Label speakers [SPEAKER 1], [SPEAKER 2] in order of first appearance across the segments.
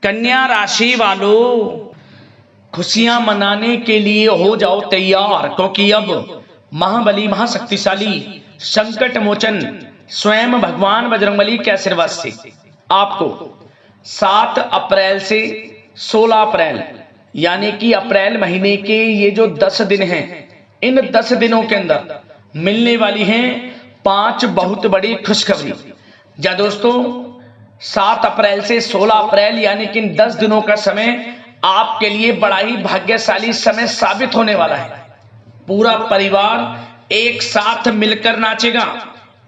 [SPEAKER 1] कन्या राशि वालों, खुशियां मनाने के लिए हो जाओ तैयार, क्योंकि अब महाबली महाशक्तिशाली संकट मोचन स्वयं भगवान बजरंगबली के आशीर्वाद से आपको 7 अप्रैल से 16 अप्रैल यानी कि अप्रैल महीने के ये जो 10 दिन हैं, इन 10 दिनों के अंदर मिलने वाली हैं 5 बहुत बड़ी खुशखबरी। जा दोस्तों, 7 अप्रैल से 16 अप्रैल यानी कि इन 10 दिनों का समय आपके लिए बड़ा ही भाग्यशाली समय साबित होने वाला है। पूरा परिवार एक साथ मिलकर नाचेगा,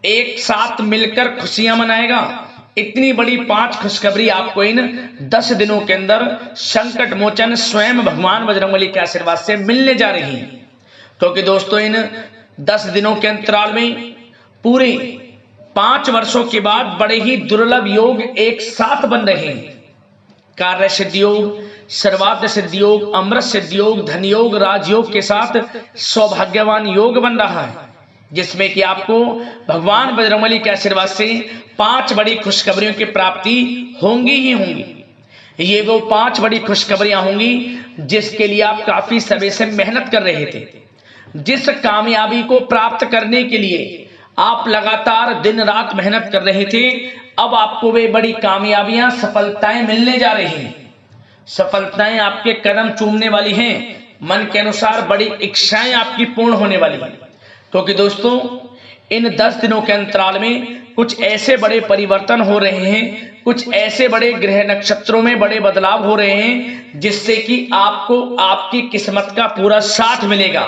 [SPEAKER 1] एक साथ मिलकर खुशियां मनाएगा। इतनी बड़ी 5 खुशखबरी आपको इन 10 दिनों के अंदर संकट मोचन स्वयं भगवान बजरंगबली के आशीर्वाद से मिलने जा रही है। क्योंकि दोस्तों, इन 10 दिनों के अंतराल में पूरे 5 वर्षों के बाद बड़े ही दुर्लभ योग एक साथ बन रहे हैं। कार्य सिद्धि योग, सर्वार्थ सिद्धि योग, अमृत सिद्धि योग, धन योग, राजयोग के साथ सौभाग्यवान योग बन रहा है, जिसमें कि आपको भगवान बजरंगबली के आशीर्वाद से 5 बड़ी खुशखबरियों की प्राप्ति होंगी ही होंगी। ये वो 5 बड़ी खुशखबरियां होंगी जिसके लिए आप काफी समय से मेहनत कर रहे थे। जिस कामयाबी को प्राप्त करने के लिए आप लगातार दिन रात मेहनत कर रहे थे, अब आपको वे बड़ी कामयाबियां, सफलताएं मिलने जा रही हैं। सफलताएं आपके कदम चूमने वाली हैं। मन के अनुसार बड़ी इच्छाएं आपकी पूर्ण होने वाली हैं। क्योंकि दोस्तों, इन 10 दिनों के अंतराल में कुछ ऐसे बड़े परिवर्तन हो रहे हैं, कुछ ऐसे बड़े ग्रह नक्षत्रों में बड़े बदलाव हो रहे हैं, जिससे कि आपको आपकी किस्मत का पूरा साथ मिलेगा।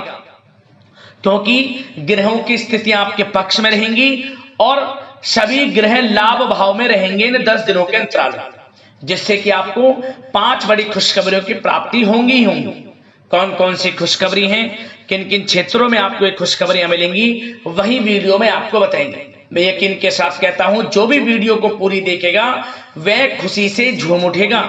[SPEAKER 1] क्योंकि ग्रहों की स्थितियां आपके पक्ष में रहेंगी और सभी ग्रह लाभ भाव में रहेंगे इन 10 दिनों के अंतराल में, जिससे कि आपको 5 बड़ी खुशखबरियों की प्राप्ति होंगी ही होंगी। कौन कौन सी खुशखबरी हैं, किन किन क्षेत्रों में आपको ये खुशखबरियां मिलेंगी, वही वीडियो में आपको बताएंगे। मैं यकीन के साथ कहता हूं, जो भी वीडियो को पूरी देखेगा वह खुशी से झूम उठेगा।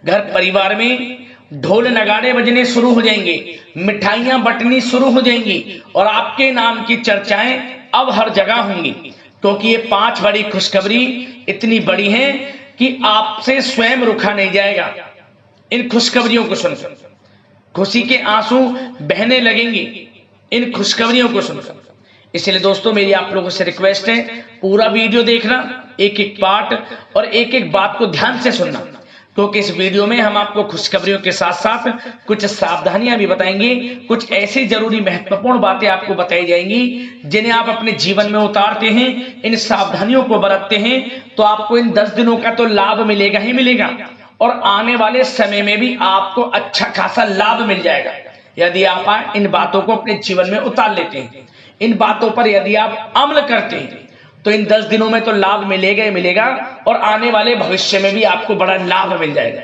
[SPEAKER 1] घर परिवार में ढोल नगाड़े बजने शुरू हो जाएंगे, मिठाइयां बंटनी शुरू हो जाएंगी और आपके नाम की चर्चाएं अब हर जगह होंगी। क्योंकि ये 5 बड़ी खुशखबरी इतनी बड़ी हैं कि आपसे स्वयं रुका नहीं जाएगा। इन खुशखबरियों को सुनकर खुशी के आंसू बहने लगेंगे इन खुशखबरियों को सुनकर। इसलिए दोस्तों, मेरी आप लोगों से रिक्वेस्ट है, पूरा वीडियो देखना, एक एक पार्ट और एक एक बात को ध्यान से सुनना। क्योंकि इस वीडियो में हम आपको खुशखबरियों के साथ साथ कुछ सावधानियां भी बताएंगे, कुछ ऐसी जरूरी महत्वपूर्ण बातें आपको बताई जाएंगी जिन्हें आप अपने जीवन में उतारते हैं, इन सावधानियों को बरतते हैं, तो आपको इन 10 दिनों का तो लाभ मिलेगा ही मिलेगा और आने वाले समय में भी आपको अच्छा खासा लाभ मिल जाएगा यदि आप इन बातों को अपने जीवन में उतार लेते हैं। इन बातों पर यदि आप अमल करते हैं तो इन 10 दिनों में तो लाभ मिलेगा ही मिलेगा और आने वाले भविष्य में भी आपको बड़ा लाभ मिल जाएगा।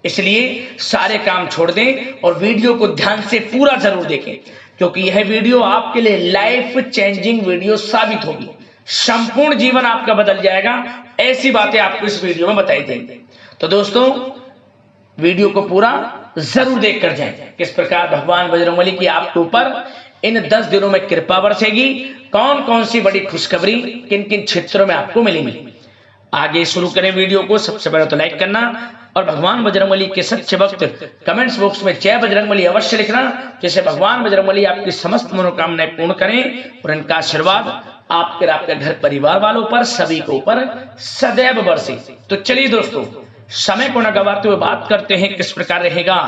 [SPEAKER 1] इसलिए सारे काम छोड़ दें और वीडियो को ध्यान से पूरा जरूर देखें, क्योंकि यह वीडियो आपके लिए लाइफ चेंजिंग वीडियो साबित होगी। संपूर्ण जीवन आपका बदल जाएगा, ऐसी बातें आपको इस वीडियो में बताई जाएंगी। तो दोस्तों, वीडियो को पूरा जरूर देख कर जाएं किस प्रकार भगवान बजरंगबली की आपके ऊपर इन 10 दिनों में कृपा बरसेगी, कौन कौन सी बड़ी खुशखबरी किन किन क्षेत्रों में आपको मिलेंगी। आगे शुरू करें वीडियो को। सबसे पहले तो लाइक करना और भगवान बजरंगबली के सच्चे भक्त कमेंट्स बॉक्स में जय बजरंगबली अवश्य लिखना, जिससे भगवान बजरंगबली आपकी समस्त मनोकामनाएं पूर्ण करें और इनका आशीर्वाद आपके घर परिवार वालों पर, सभी के ऊपर सदैव बरसे। तो चलिए दोस्तों, समय को न गवाते हुए बात करते हैं किस प्रकार रहेगा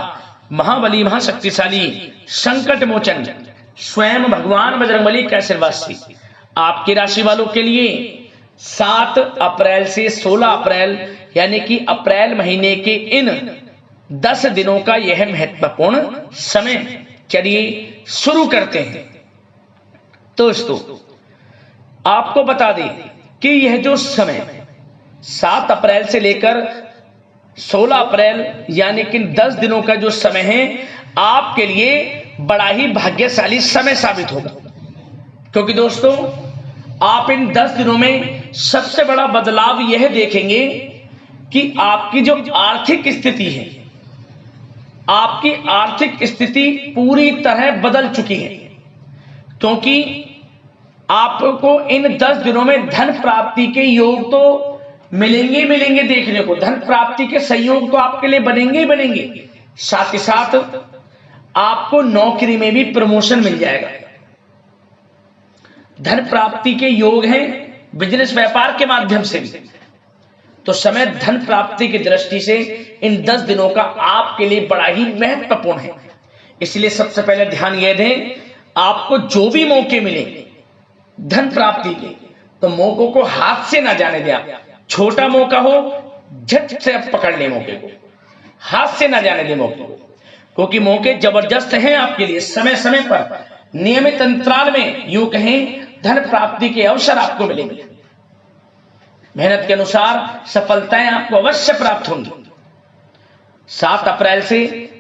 [SPEAKER 1] महाबली महाशक्तिशाली संकट मोचन स्वयं भगवान बजरंगबली के आशीर्वाद से आपकी राशि वालों के लिए 7 अप्रैल से 16 अप्रैल यानी कि अप्रैल महीने के इन 10 दिनों का यह महत्वपूर्ण समय। चलिए शुरू करते हैं। दोस्तों, आपको बता दें कि यह जो समय 7 अप्रैल से लेकर 16 अप्रैल यानी कि 10 दिनों का जो समय है, आपके लिए बड़ा ही भाग्यशाली समय साबित होगा। क्योंकि दोस्तों, आप इन 10 दिनों में सबसे बड़ा बदलाव यह देखेंगे कि आपकी जो आर्थिक स्थिति है, आपकी आर्थिक स्थिति पूरी तरह बदल चुकी है। क्योंकि आपको इन 10 दिनों में धन प्राप्ति के योग तो मिलेंगे मिलेंगे देखने को। धन प्राप्ति के संयोग तो आपके लिए बनेंगे ही बनेंगे, साथ ही साथ आपको नौकरी में भी प्रमोशन मिल जाएगा। धन प्राप्ति के योग हैं बिजनेस व्यापार के माध्यम से भी। तो समय धन प्राप्ति की दृष्टि से इन 10 दिनों का आपके लिए बड़ा ही महत्वपूर्ण है। इसलिए सबसे पहले ध्यान यह दें, आपको जो भी मौके मिले धन प्राप्ति के, तो मौकों को हाथ से ना जाने दें। आप छोटा मौका हो झट से आप पकड़ लें मौके को, हाथ से ना जाने दें मौके को, क्योंकि मौके जबरदस्त हैं आपके लिए। समय समय पर नियमित अंतराल में यूं कहें धन प्राप्ति के अवसर आपको मिलेंगे। मेहनत के अनुसार सफलताएं आपको अवश्य प्राप्त होंगी। 7 अप्रैल से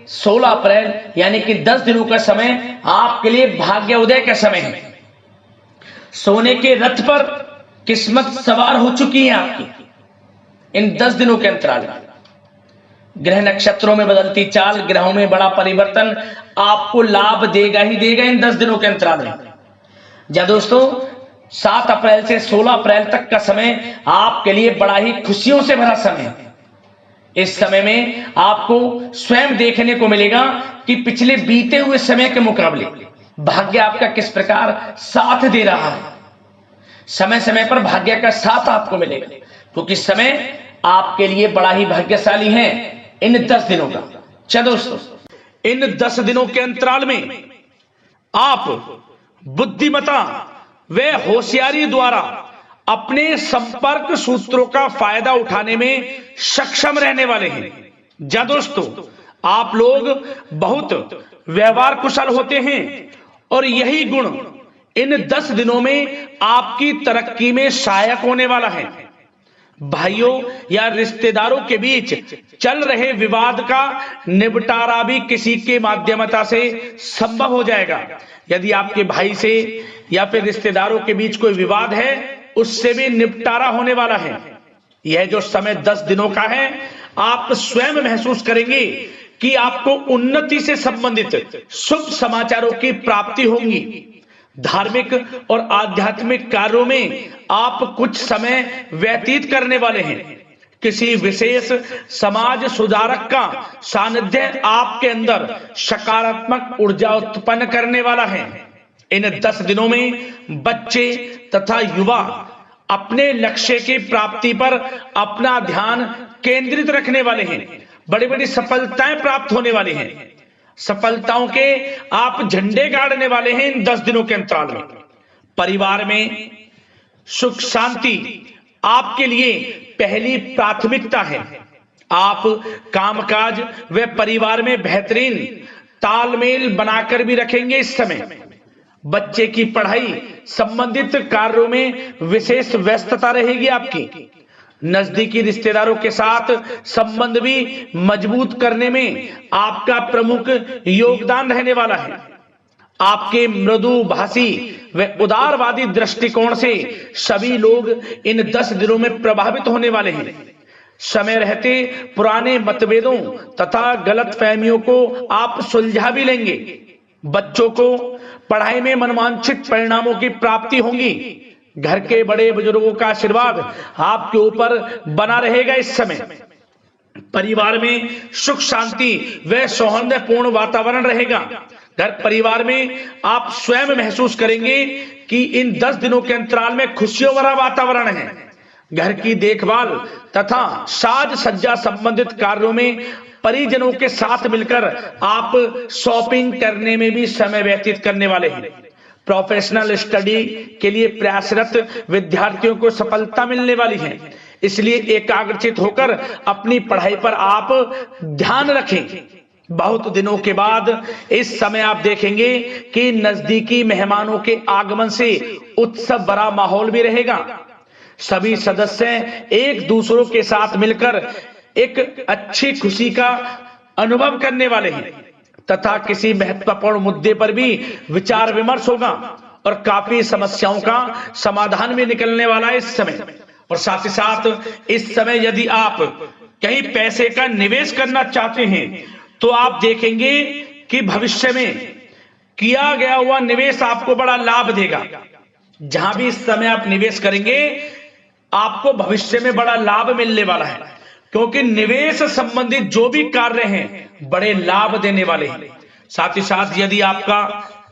[SPEAKER 1] 16 अप्रैल यानी कि 10 दिनों का समय आपके लिए भाग्य उदय का समय है। सोने के रथ पर किस्मत सवार हो चुकी है आपकी इन 10 दिनों के अंतराल में। ग्रह नक्षत्रों में बदलती चाल, ग्रहों में बड़ा परिवर्तन आपको लाभ देगा ही देगा इन 10 दिनों के अंतराल में। जा दोस्तों, 7 अप्रैल से 16 अप्रैल तक का समय आपके लिए बड़ा ही खुशियों से भरा समय है। इस समय में आपको स्वयं देखने को मिलेगा कि पिछले बीते हुए समय के मुकाबले भाग्य आपका किस प्रकार साथ दे रहा है। समय समय पर भाग्य का साथ आपको मिलेगा, क्योंकि समय आपके लिए बड़ा ही भाग्यशाली है इन 10 दिनों का। चलो दोस्तों, इन 10 दिनों के अंतराल में आप बुद्धिमता व होशियारी द्वारा अपने संपर्क सूत्रों का फायदा उठाने में सक्षम रहने वाले हैं। जा दोस्तों, आप लोग बहुत व्यवहार कुशल होते हैं और यही गुण इन 10 दिनों में आपकी तरक्की में सहायक होने वाला है। भाइयों या रिश्तेदारों के बीच चल रहे विवाद का निपटारा भी किसी के माध्यमता से संभव हो जाएगा। यदि आपके भाई से या फिर रिश्तेदारों के बीच कोई विवाद है, उससे भी निपटारा होने वाला है। यह जो समय 10 दिनों का है, आप स्वयं महसूस करेंगे कि आपको उन्नति से संबंधित शुभ समाचारों की प्राप्ति होगी। धार्मिक और आध्यात्मिक कार्यों में आप कुछ समय व्यतीत करने वाले हैं। किसी विशेष समाज सुधारक का सानिध्य आपके अंदर सकारात्मक ऊर्जा उत्पन्न करने वाला है। इन 10 दिनों में बच्चे तथा युवा अपने लक्ष्य की प्राप्ति पर अपना ध्यान केंद्रित रखने वाले हैं। बड़ी बड़ी सफलताएं प्राप्त होने वाली हैं। सफलताओं के आप झंडे गाड़ने वाले हैं इन 10 दिनों के अंतराल में। परिवार में सुख शांति आपके लिए पहली प्राथमिकता है। आप कामकाज व परिवार में बेहतरीन तालमेल बनाकर भी रखेंगे। इस समय बच्चे की पढ़ाई संबंधित कार्यों में विशेष व्यस्तता रहेगी आपकी। नजदीकी रिश्तेदारों के साथ संबंध भी मजबूत करने में आपका प्रमुख योगदान रहने वाला है। आपके मृदु भाषी व उदारवादी दृष्टिकोण से सभी लोग इन 10 दिनों में प्रभावित होने वाले हैं। समय रहते पुराने मतभेदों तथा गलतफहमियों को आप सुलझा भी लेंगे। बच्चों को पढ़ाई में मनवांछित परिणामों की प्राप्ति होगी। घर के बड़े बुजुर्गों का आशीर्वाद आपके ऊपर बना रहेगा। इस समय परिवार में सुख शांति व सौहार्दपूर्ण वातावरण रहेगा। घर परिवार में आप स्वयं महसूस करेंगे कि इन 10 दिनों के अंतराल में खुशियों भरा वातावरण है। घर की देखभाल तथा साज सज्जा संबंधित कार्यों में परिजनों के साथ मिलकर आप शॉपिंग करने में भी समय व्यतीत करने वाले हैं। प्रोफेशनल स्टडी के लिए प्रयासरत विद्यार्थियों को सफलता मिलने वाली है। इसलिए एकाग्रचित होकर अपनी पढ़ाई पर आप ध्यान रखें। बहुत दिनों के बाद इस समय आप देखेंगे कि नजदीकी मेहमानों के आगमन से उत्सव भरा माहौल भी रहेगा। सभी सदस्य एक दूसरों के साथ मिलकर एक अच्छी खुशी का अनुभव करने वाले हैं तथा किसी महत्वपूर्ण मुद्दे पर भी विचार विमर्श होगा और काफी समस्याओं का समाधान भी निकलने वाला है इस समय। और साथ ही साथ इस समय यदि आप कहीं पैसे का निवेश करना चाहते हैं तो आप देखेंगे कि भविष्य में किया गया हुआ निवेश आपको बड़ा लाभ देगा। जहां भी इस समय आप निवेश करेंगे आपको भविष्य में बड़ा लाभ मिलने वाला है, क्योंकि निवेश संबंधित जो भी कार्य हैं बड़े लाभ देने वाले हैं। साथ ही साथ यदि आपका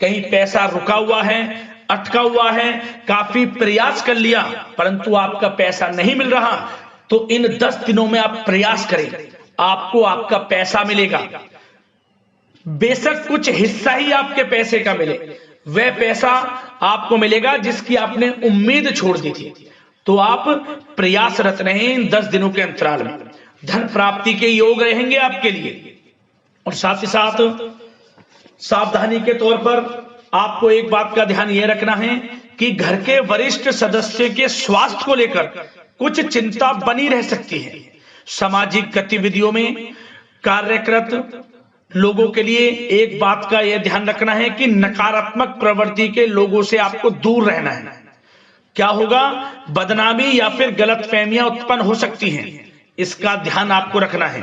[SPEAKER 1] कहीं पैसा रुका हुआ है, अटका हुआ है, काफी प्रयास कर लिया परंतु आपका पैसा नहीं मिल रहा, तो इन 10 दिनों में आप प्रयास करें, आपको आपका पैसा मिलेगा। बेशक कुछ हिस्सा ही आपके पैसे का मिले, वह पैसा आपको मिलेगा जिसकी आपने उम्मीद छोड़ दी थी। तो आप प्रयासरत रहें इन 10 दिनों के अंतराल में, धन प्राप्ति के योग रहेंगे आपके लिए। और साथ ही साथ सावधानी के तौर पर आपको एक बात का ध्यान यह रखना है कि घर के वरिष्ठ सदस्य के स्वास्थ्य को लेकर कुछ चिंता बनी रह सकती है। सामाजिक गतिविधियों में कार्यरत लोगों के लिए एक बात का यह ध्यान रखना है कि नकारात्मक प्रवृत्ति के लोगों से आपको दूर रहना है। क्या होगा, बदनामी या फिर गलतफहमियां उत्पन्न हो सकती हैं, इसका ध्यान आपको रखना है।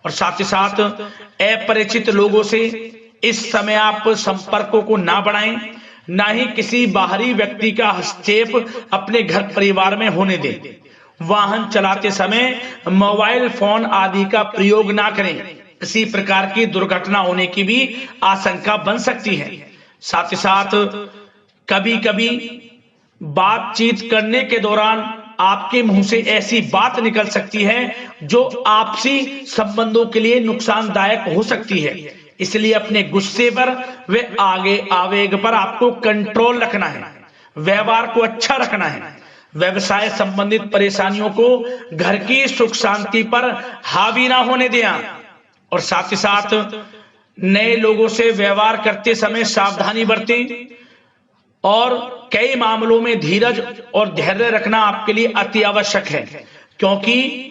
[SPEAKER 1] और साथ ही साथ अपरिचित लोगों से इस समय आप संपर्कों को ना बढ़ाएं, ना ही किसी बाहरी व्यक्ति का हस्तक्षेप अपने घर परिवार में होने दें। वाहन चलाते समय मोबाइल फोन आदि का प्रयोग ना करें, किसी प्रकार की दुर्घटना होने की भी आशंका बन सकती है। साथ ही साथ कभी कभी बातचीत करने के दौरान आपके मुंह से ऐसी बात निकल सकती है जो आपसी संबंधों के लिए नुकसानदायक हो सकती है। इसलिए अपने गुस्से पर व आगे आवेग पर आपको कंट्रोल रखना है, व्यवहार को अच्छा रखना है। व्यवसाय संबंधित परेशानियों को घर की सुख शांति पर हावी ना होने दें। और साथ ही साथ नए लोगों से व्यवहार करते समय सावधानी बरतें और कई मामलों में धीरज और धैर्य रखना आपके लिए अति आवश्यक है, क्योंकि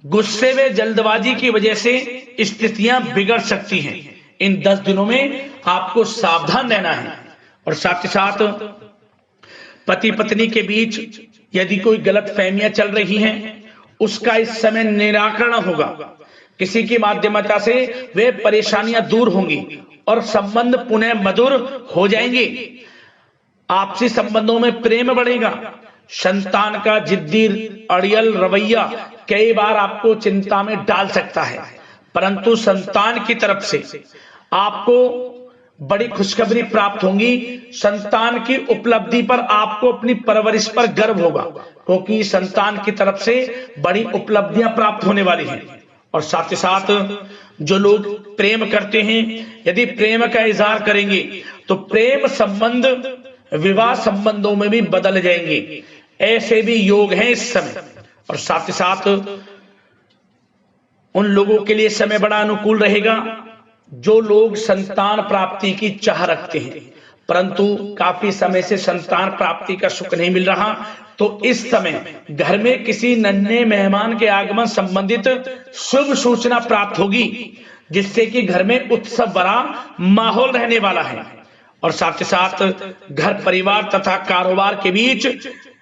[SPEAKER 1] गुस्से में जल्दबाजी की वजह से स्थितियां बिगड़ सकती हैं। इन 10 दिनों में आपको सावधान रहना है। और साथ ही साथ पति पत्नी के बीच यदि कोई गलतफहमियां चल रही हैं, उसका इस समय निराकरण होगा। किसी की माध्यमता से वे परेशानियां दूर होंगी और संबंध पुनः मधुर हो जाएंगे। आपसी संबंधों में प्रेम बढ़ेगा। संतान का जिद्दी अड़ियल रवैया कई बार आपको चिंता में डाल सकता है, परंतु संतान की तरफ से आपको बड़ी खुशखबरी प्राप्त होगी। संतान की उपलब्धि पर आपको अपनी परवरिश पर गर्व होगा, क्योंकि संतान की तरफ से बड़ी उपलब्धियां प्राप्त होने वाली हैं। और साथ ही साथ जो लोग प्रेम करते हैं, यदि प्रेम का इजहार करेंगे तो प्रेम संबंध विवाह संबंधों में भी बदल जाएंगे, ऐसे भी योग हैं इस समय। और साथ ही साथ उन लोगों के लिए समय बड़ा अनुकूल रहेगा जो लोग संतान प्राप्ति की चाह रखते हैं, परंतु काफी समय से संतान प्राप्ति का सुख नहीं मिल रहा, तो इस समय घर में किसी नन्हे मेहमान के आगमन संबंधित शुभ सूचना प्राप्त होगी, जिससे कि घर में उत्सव भरा माहौल रहने वाला है। और साथ ही साथ घर परिवार तथा कारोबार के बीच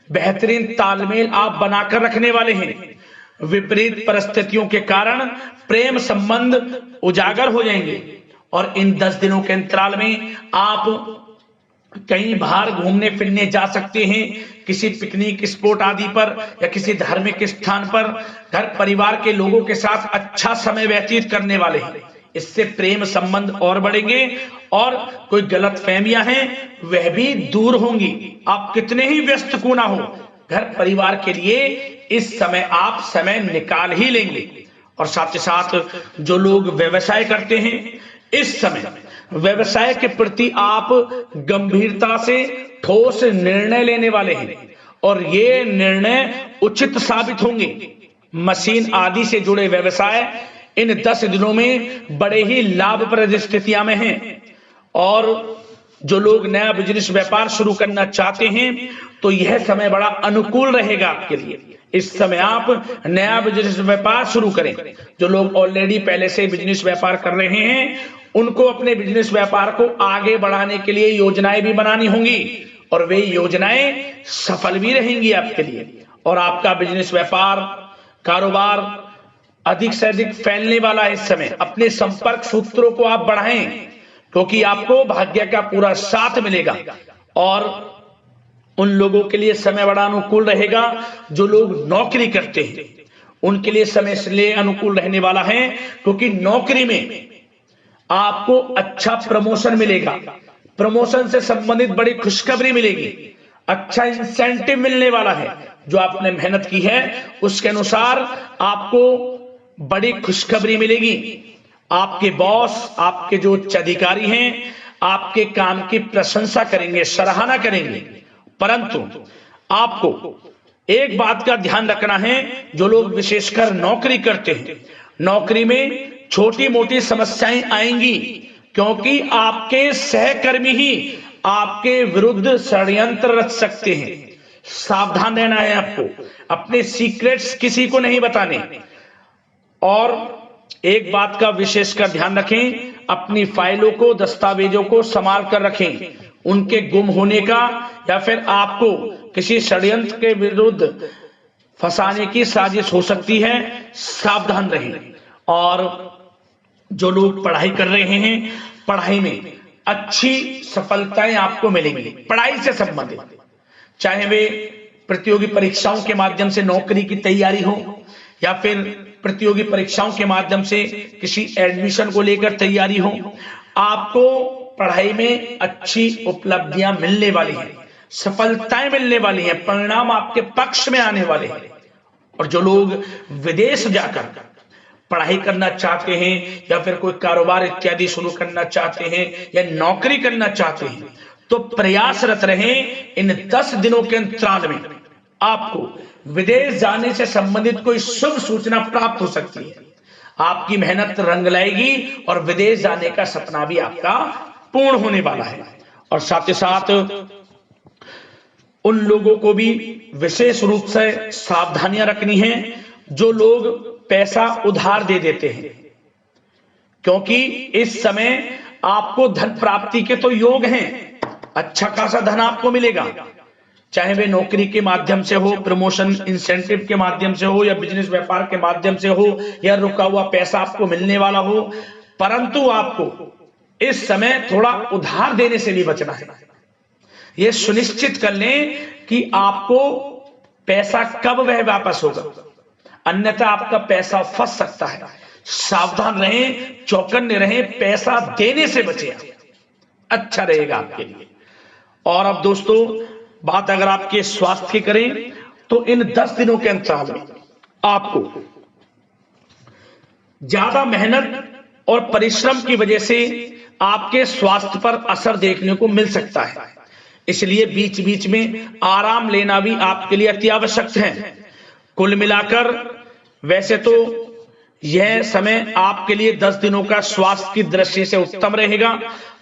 [SPEAKER 1] बेहतरीन तालमेल आप बनाकर रखने वाले हैं। विपरीत परिस्थितियों के कारण प्रेम संबंध उजागर हो जाएंगे। और इन 10 दिनों के अंतराल में आप कहीं बाहर घूमने फिरने जा सकते हैं, किसी पिकनिक स्पॉट आदि पर या किसी धार्मिक स्थान पर घर परिवार के लोगों के साथ अच्छा समय व्यतीत करने वाले हैं। इससे प्रेम संबंध और बढ़ेंगे और कोई गलतफहमियां हैं वह भी दूर होंगी। आप कितने ही व्यस्त क्यों ना हो, घर परिवार के लिए इस समय आप समय निकाल ही लेंगे। और साथ ही साथ जो लोग व्यवसाय करते हैं, इस समय व्यवसाय के प्रति आप गंभीरता से ठोस निर्णय लेने वाले हैं और ये निर्णय उचित साबित होंगे। मशीन आदि से जुड़े व्यवसाय इन 10 दिनों में बड़े ही लाभप्रद स्थितियां में हैं। और जो लोग नया बिजनेस व्यापार शुरू करना चाहते हैं तो यह समय बड़ा अनुकूल रहेगा आपके लिए। इस समय आप नया बिजनेस व्यापार शुरू करें। जो लोग ऑलरेडी पहले से बिजनेस व्यापार कर रहे हैं उनको अपने बिजनेस व्यापार को आगे बढ़ाने के लिए योजनाएं भी बनानी होंगी और वे योजनाएं सफल भी रहेंगी आपके लिए। और आपका बिजनेस व्यापार कारोबार अधिक से अधिक फैलने वाला है। इस समय अपने संपर्क सूत्रों को आप बढ़ाएं, क्योंकि आपको भाग्य का पूरा साथ मिलेगा। और उन लोगों के लिए समय बड़ा अनुकूल रहेगा जो लोग नौकरी करते हैं, उनके लिए समय इसलिए अनुकूल रहने वाला है क्योंकि नौकरी में आपको अच्छा प्रमोशन मिलेगा, प्रमोशन से संबंधित बड़ी खुशखबरी मिलेगी, अच्छा इंसेंटिव मिलने वाला है। जो आपने मेहनत की है उसके अनुसार आपको बड़ी खुशखबरी मिलेगी। आपके बॉस, आपके जो उच्च अधिकारी हैं, आपके काम की प्रशंसा करेंगे, सराहना करेंगे। परंतु आपको एक बात का ध्यान रखना है, जो लोग विशेषकर नौकरी करते हैं, नौकरी में छोटी मोटी समस्याएं आएंगी क्योंकि आपके सहकर्मी ही आपके विरुद्ध षड्यंत्र रच सकते हैं। सावधान रहना है आपको, अपने सीक्रेट्स किसी को नहीं बताने। और एक बात का विशेषकर ध्यान रखें, अपनी फाइलों को, दस्तावेजों को संभाल कर रखें। उनके गुम होने का या फिर आपको किसी षड्यंत्र के विरुद्ध फंसाने की साजिश हो सकती है, सावधान रहें। और जो लोग पढ़ाई कर रहे हैं, पढ़ाई में अच्छी सफलताएं आपको मिलेंगी। पढ़ाई से संबंधित, चाहे वे प्रतियोगी परीक्षाओं के माध्यम से नौकरी की तैयारी हो या फिर प्रतियोगी परीक्षाओं के माध्यम से किसी एडमिशन को लेकर तैयारी हो, आपको पढ़ाई में अच्छी उपलब्धियां मिलने वाली हैं, सफलताएं मिलने वाली हैं, परिणाम आपके पक्ष में आने वाले हैं। और जो लोग विदेश जाकर पढ़ाई करना चाहते हैं या फिर कोई कारोबार इत्यादि शुरू करना चाहते हैं या नौकरी करना चाहते हैं, तो प्रयासरत रहें। इन 10 दिनों के अंतराल में आपको विदेश जाने से संबंधित कोई शुभ सूचना प्राप्त हो सकती है। आपकी मेहनत रंग लाएगी और विदेश जाने का सपना भी आपका पूर्ण होने वाला है। और साथ ही साथ उन लोगों को भी विशेष रूप से सावधानियां रखनी है जो लोग पैसा उधार दे देते हैं, क्योंकि इस समय आपको धन प्राप्ति के तो योग हैं, अच्छा खासा धन आपको मिलेगा, चाहे वे नौकरी के माध्यम से हो, प्रमोशन इंसेंटिव के माध्यम से हो, या बिजनेस व्यापार के माध्यम से हो, या रुका हुआ पैसा आपको मिलने वाला हो। परंतु आपको इस समय थोड़ा उधार देने से भी बचना है। यह सुनिश्चित कर लें कि आपको पैसा कब वह वापस होगा, अन्यथा आपका पैसा फंस सकता है। सावधान रहें, चौकन्ने रहें, पैसा देने से बचें, अच्छा रहेगा आपके लिए। और अब दोस्तों, बात अगर आपके स्वास्थ्य की करें तो इन 10 दिनों के अंतराल में आपको ज्यादा मेहनत और परिश्रम की वजह से आपके स्वास्थ्य पर असर देखने को मिल सकता है। इसलिए बीच बीच में आराम लेना भी आपके लिए अति आवश्यक है। कुल मिलाकर वैसे तो यह समय आपके लिए 10 दिनों का स्वास्थ्य की दृष्टि से उत्तम रहेगा,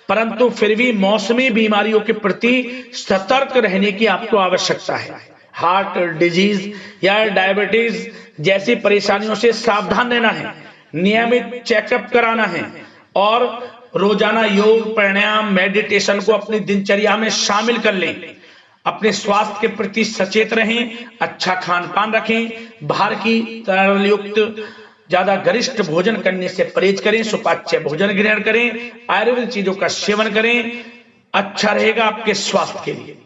[SPEAKER 1] परंतु फिर भी मौसमी बीमारियों के प्रति सतर्क रहने की आपको आवश्यकता है। हार्ट डिजीज या डायबिटीज जैसी परेशानियों से सावधान रहना है, नियमित चेकअप कराना है और रोजाना योग, प्राणायाम, मेडिटेशन को अपनी दिनचर्या में शामिल कर लें। अपने स्वास्थ्य के प्रति सचेत रहें, अच्छा खान पान रखें, बाहर की तरल युक्त ज्यादा गरिष्ठ भोजन करने से परहेज करें, सुपाच्य भोजन ग्रहण करें, आयुर्वेदिक चीजों का सेवन करें, अच्छा रहेगा आपके स्वास्थ्य के लिए।